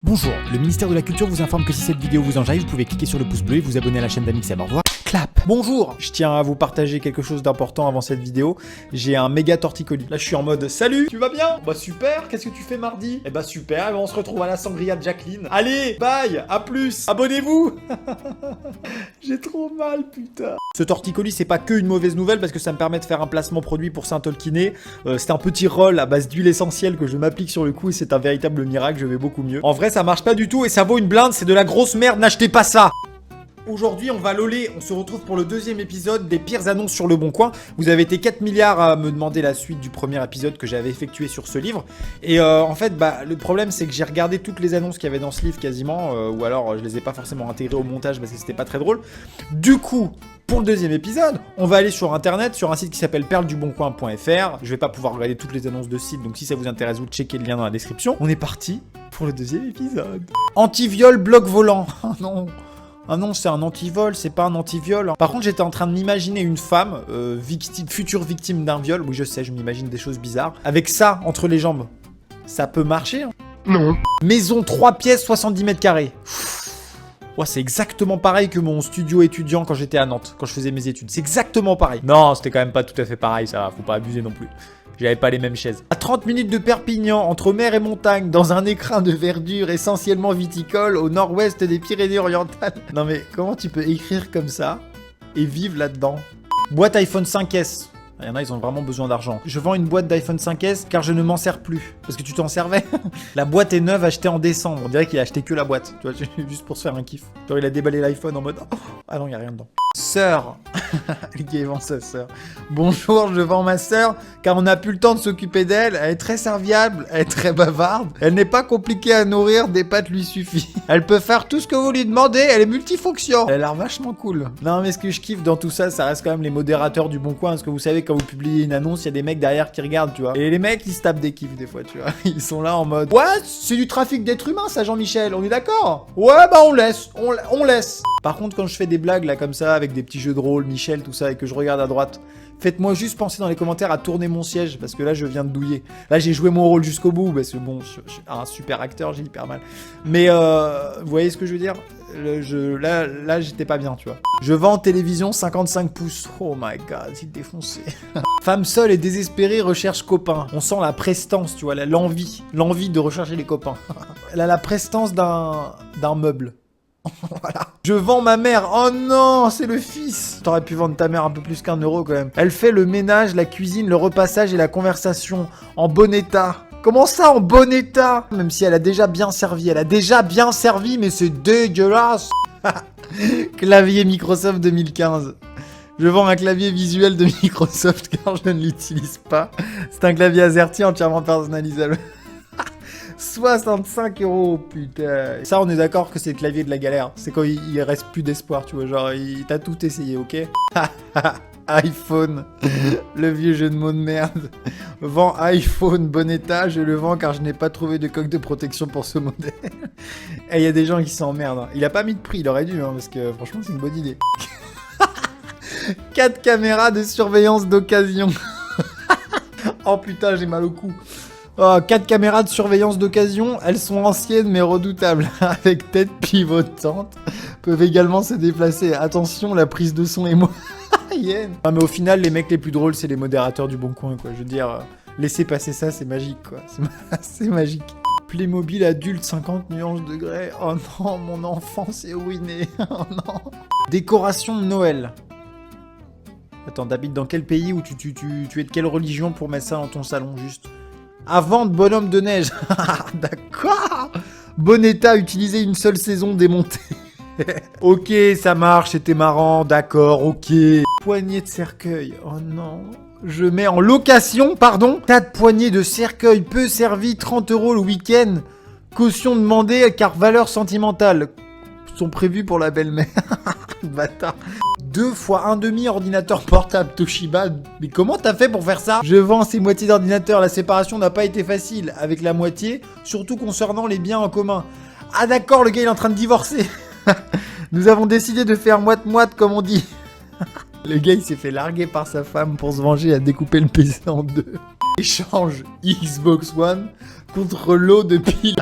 Bonjour, le ministère de la Culture vous informe que si cette vidéo vous enjaille, vous pouvez cliquer sur le pouce bleu et vous abonner à la chaîne d'Amixem. Au revoir. Clap. Bonjour, je tiens à vous partager quelque chose d'important avant cette vidéo. J'ai un méga torticolis. Là, je suis en mode salut, tu vas bien? Bah super, qu'est-ce que tu fais mardi? Eh bah super, on se retrouve à la sangria de Jacqueline. Allez, bye, à plus, abonnez-vous. J'ai trop mal, putain. Ce torticolis, c'est pas que une mauvaise nouvelle parce que ça me permet de faire un placement produit pour Saint-Olkiné. C'est un petit roll à base d'huile essentielle que je m'applique sur le cou et c'est un véritable miracle, je vais beaucoup mieux. En vrai, ça marche pas du tout et ça vaut une blinde, c'est de la grosse merde, n'achetez pas ça. Aujourd'hui, on va loler, on se retrouve pour le deuxième épisode des pires annonces sur Le Bon Coin. Vous avez été 4 milliards à me demander la suite du premier épisode que j'avais effectué sur ce livre. Et en fait, le problème, c'est que j'ai regardé toutes les annonces qu'il y avait dans ce livre quasiment, ou alors je les ai pas forcément intégrées au montage parce que c'était pas très drôle. Du coup, pour le deuxième épisode, on va aller sur internet, sur un site qui s'appelle perleduboncoin.fr. Je vais pas pouvoir regarder toutes les annonces de site, donc si ça vous intéresse, vous checkez le lien dans la description. On est parti pour le deuxième épisode. Anti-viol bloc volant. Oh non. Ah non, c'est un anti-vol, c'est pas un anti-viol. Par contre, j'étais en train de m'imaginer une femme, future victime d'un viol. Oui, je sais, je m'imagine des choses bizarres. Avec ça entre les jambes. Ça peut marcher, hein? Non. Maison 3 pièces, 70 mètres carrés. Ouais, c'est exactement pareil que mon studio étudiant quand j'étais à Nantes, quand je faisais mes études. C'est exactement pareil. Non, c'était quand même pas tout à fait pareil, ça va, faut pas abuser non plus. J'avais pas les mêmes chaises. À 30 minutes de Perpignan, entre mer et montagne, dans un écrin de verdure essentiellement viticole, au nord-ouest des Pyrénées-Orientales. Non mais, comment tu peux écrire comme ça et vivre là-dedans? Boîte iPhone 5S. Il y en a, ils ont vraiment besoin d'argent. Je vends une boîte d'iPhone 5S car je ne m'en sers plus. Parce que tu t'en servais. La boîte est neuve, achetée en décembre. On dirait qu'il a acheté que la boîte. Tu vois, juste pour se faire un kiff. Genre, il a déballé l'iPhone en mode... Oh, ah non, il n'y a rien dedans. Sœur. Le gars, il vend sa sœur. Bonjour, je vends ma sœur car on n'a plus le temps de s'occuper d'elle. Elle est très serviable, elle est très bavarde. Elle n'est pas compliquée à nourrir, des pâtes lui suffit. Elle peut faire tout ce que vous lui demandez, elle est multifonction. Elle a l'air vachement cool. Non, mais ce que je kiffe dans tout ça, ça reste quand même les modérateurs du Bon Coin. Parce que vous savez, quand vous publiez une annonce, il y a des mecs derrière qui regardent, tu vois. Et les mecs, ils se tapent des kiffs des fois, tu vois. Ils sont là en mode... Ouais, c'est du trafic d'êtres humains, ça, Jean-Michel. On est d'accord? Ouais, bah on laisse. On laisse. Par contre, quand je fais des blagues là comme ça, avec des petits jeux de rôle, Michel, tout ça, et que je regarde à droite, faites-moi juste penser dans les commentaires à tourner mon siège, parce que là, je viens de douiller. Là, j'ai joué mon rôle jusqu'au bout, parce que bon, je suis un super acteur, j'ai hyper mal. Mais vous voyez ce que je veux dire? Là, j'étais pas bien, tu vois. Je vends télévision 55 pouces. Oh my god, il est défoncé. Femme seule et désespérée recherche copain. On sent la prestance, tu vois, l'envie de rechercher les copains. Elle a la prestance d'un meuble. Voilà. Je vends ma mère. Oh non, c'est le fils. T'aurais pu vendre ta mère un peu plus qu'1 euro quand même. Elle fait le ménage, la cuisine, le repassage et la conversation en bon état. Comment ça en bon état? Même si elle a déjà bien servi. Elle a déjà bien servi, mais c'est dégueulasse. Clavier Microsoft 2015. Je vends un clavier visuel de Microsoft car je ne l'utilise pas. C'est un clavier AZERTY entièrement personnalisable. 65 €, putain. Ça, on est d'accord que c'est le clavier de la galère. C'est quand il reste plus d'espoir, tu vois. Genre, t'as tout essayé, ok? iPhone. Le vieux jeu de mots de merde. Vends iPhone, bon état. Je le vends car je n'ai pas trouvé de coque de protection pour ce modèle. Et il y a des gens qui s'emmerdent. Il a pas mis de prix, il aurait dû, hein, parce que franchement, c'est une bonne idée. 4 caméras de surveillance d'occasion. Oh putain, j'ai mal au cou. Oh, 4 caméras de surveillance d'occasion, elles sont anciennes mais redoutables, avec tête pivotante, peuvent également se déplacer. Attention, la prise de son est moyenne. Non mais au final, les mecs les plus drôles, c'est les modérateurs du Bon Coin, quoi. Je veux dire, laisser passer ça, c'est magique, quoi. C'est magique. Playmobil adulte, 50 nuances degrés. Oh non, mon enfant s'est ruiné. Oh non. Décoration de Noël. Attends, t'habites dans quel pays ou tu es de quelle religion pour mettre ça dans ton salon, juste? Avant de bonhomme de neige. D'accord. Bon état, utiliser une seule saison démontée. Ok, ça marche, c'était marrant, d'accord, ok. Poignée de cercueil, oh non. Je mets en location, pardon. 4 poignées de cercueil, peu servi, 30 € le week-end. Caution demandée car valeur sentimentale. Sont prévues pour la belle-mère. Bâtard. 2 fois 1/2 ordinateur portable Toshiba. Mais comment t'as fait pour faire ça? Je vends ces moitiés d'ordinateur. La séparation n'a pas été facile avec la moitié, surtout concernant les biens en commun. Ah d'accord, le gars il est en train de divorcer. Nous avons décidé de faire moite-moite comme on dit. Le gars il s'est fait larguer par sa femme pour se venger à découper le PC en 2. Échange Xbox One contre lot de piles.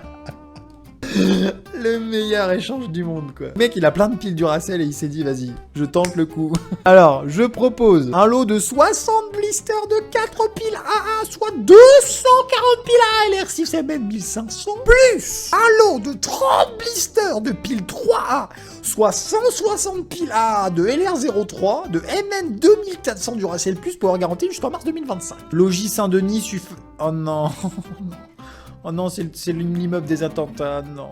Le meilleur échange du monde, quoi. Le mec, il a plein de piles Duracell et il s'est dit, vas-y, je tente le coup. Alors, je propose un lot de 60 blisters de 4 piles AA, soit 240 piles AA LR6MN 1500, plus un lot de 30 blisters de piles 3A, soit 160 piles AA de LR03, de MN 2400 Duracell Plus pour garantie jusqu'en mars 2025. Logis Saint-Denis suffit... Oh non. Oh non, c'est l'immeuble des attentats, non.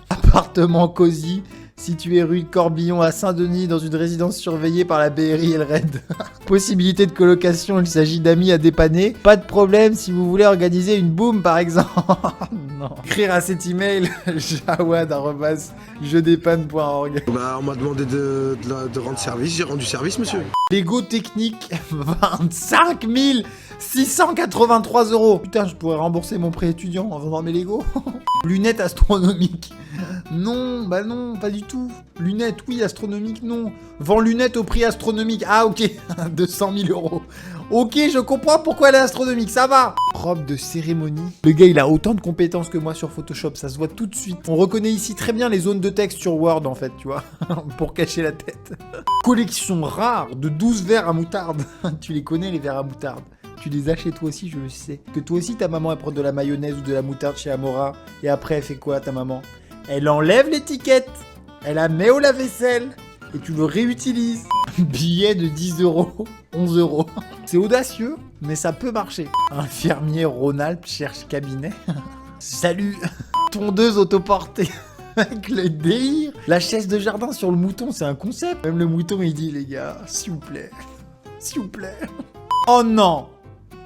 Appartement cosy, situé rue de Corbillon à Saint-Denis, dans une résidence surveillée par la BRI et le RAID. Possibilité de colocation, il s'agit d'amis à dépanner. Pas de problème si vous voulez organiser une boom, par exemple. Non. Écrire à cet email, jawad@jedépanne.org. Bah, on m'a demandé de rendre service, j'ai rendu service, monsieur. Lego technique, 25 683 €. Putain, je pourrais rembourser mon prêt étudiant en vendant mes Lego. Lunettes astronomiques. Non, bah non, pas du tout. Lunettes, oui, astronomiques, non. Vends lunettes au prix astronomique. Ah, ok, 200 000 €. Ok, je comprends pourquoi elle est astronomique, ça va. Robe de cérémonie. Le gars, il a autant de compétences que moi sur Photoshop, ça se voit tout de suite. On reconnaît ici très bien les zones de texte sur Word, en fait, tu vois, pour cacher la tête. Collection rare de 12 verres à moutarde. Tu les connais, les verres à moutarde. Tu les as chez toi aussi, je le sais. Que toi aussi, ta maman, elle prend de la mayonnaise ou de la moutarde chez Amora. Et après, elle fait quoi, ta maman? Elle enlève l'étiquette. Elle la met au lave-vaisselle. Et tu le réutilises. Billet de 10 €, 11 €. C'est audacieux, mais ça peut marcher. Infirmier Rhône-Alpes cherche cabinet. Salut. Tondeuse autoportée. Avec le délire. La chaise de jardin sur le mouton, c'est un concept. Même le mouton, il dit, les gars, s'il vous plaît. S'il vous plaît. Oh non.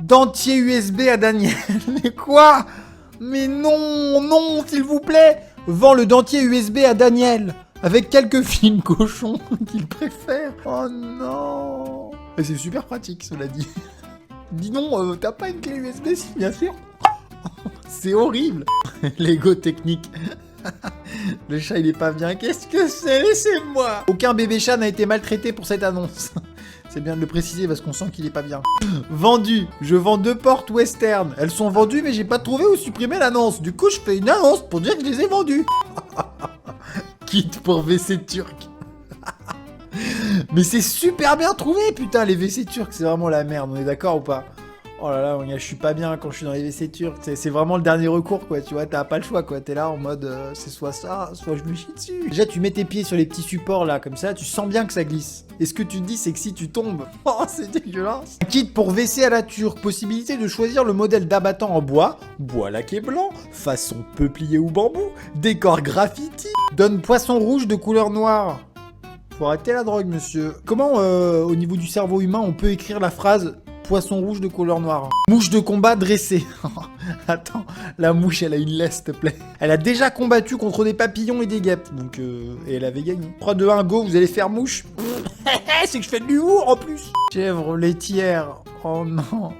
Dentier USB à Daniel. Mais quoi? Mais non, non, s'il vous plaît. Vends le dentier USB à Daniel. Avec quelques films cochons qu'il préfère. Oh non. Et c'est super pratique, cela dit. Dis non, t'as pas une clé USB? Si, bien sûr. C'est horrible. Lego technique. Le chat, il est pas bien. Qu'est-ce que c'est? Laissez-moi. Aucun bébé chat n'a été maltraité pour cette annonce. C'est bien de le préciser parce qu'on sent qu'il est pas bien. Vendu. Je vends 2 portes western. Elles sont vendues, mais j'ai pas trouvé où supprimer l'annonce. Du coup, je fais une annonce pour dire que je les ai vendues. Kit pour WC turc. Mais c'est super bien trouvé, putain, les WC turcs, c'est vraiment la merde, on est d'accord ou pas? Oh là là, je suis pas bien quand je suis dans les WC turcs, c'est vraiment le dernier recours, quoi, tu vois, t'as pas le choix, quoi, t'es là en mode, c'est soit ça, soit je me chie dessus. Déjà, tu mets tes pieds sur les petits supports, là, comme ça, tu sens bien que ça glisse. Et ce que tu te dis, c'est que si tu tombes, oh, c'est dégueulasse. Kit pour WC à la turque, possibilité de choisir le modèle d'abattant en bois laqué blanc, façon peuplier ou bambou, décor graffiti, donne poisson rouge de couleur noire. Faut arrêter la drogue, monsieur. Comment, au niveau du cerveau humain, on peut écrire la phrase poisson rouge de couleur noire? Mouche de combat dressée. Attends, la mouche, elle a une laisse, s'il te plaît. Elle a déjà combattu contre des papillons et des guêpes. Donc, et elle avait gagné. 3, 2, 1, go, vous allez faire mouche. C'est que je fais de l'humour, en plus. Chèvre laitière. Oh non.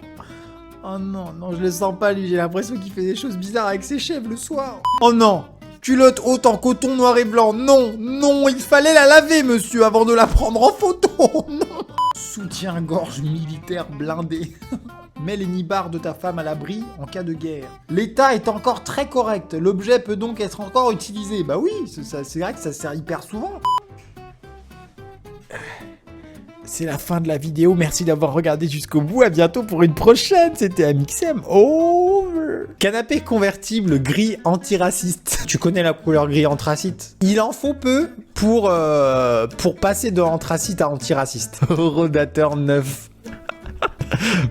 Oh non, non, je le sens pas, lui. J'ai l'impression qu'il fait des choses bizarres avec ses chèvres le soir. Oh non. Culotte haute en coton noir et blanc. Non, non, il fallait la laver, monsieur, avant de la prendre en photo. Non. Soutien-gorge militaire blindé. Mets les nibards de ta femme à l'abri en cas de guerre. L'état est encore très correct. L'objet peut donc être encore utilisé. Bah oui, c'est vrai que ça sert hyper souvent. C'est la fin de la vidéo. Merci d'avoir regardé jusqu'au bout. À bientôt pour une prochaine. C'était Amixem. Over. Canapé convertible gris antiraciste. Tu connais la couleur gris anthracite? Il en faut peu pour passer de anthracite à antiraciste. Rodateur neuf.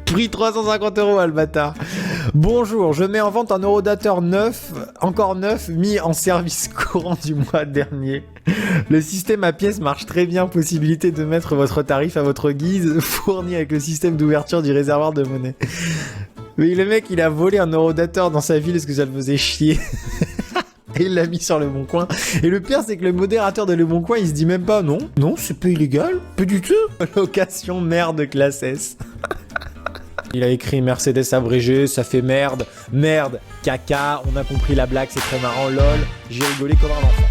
Prix 350 €, Albatar. Bonjour, je mets en vente un eurodateur neuf, encore neuf, mis en service courant du mois dernier. Le système à pièces marche très bien, possibilité de mettre votre tarif à votre guise, fourni avec le système d'ouverture du réservoir de monnaie. Oui, le mec, il a volé un eurodateur dans sa ville parce que ça le faisait chier. Et il l'a mis sur Le Bon Coin. Et le pire, c'est que le modérateur de Le Bon Coin, il se dit même pas non, non, c'est pas illégal, pas du tout. Location merde classe S. Il a écrit Mercedes abrégé, ça fait merde, merde, caca, on a compris la blague, c'est très marrant, lol, j'ai rigolé comme un enfant.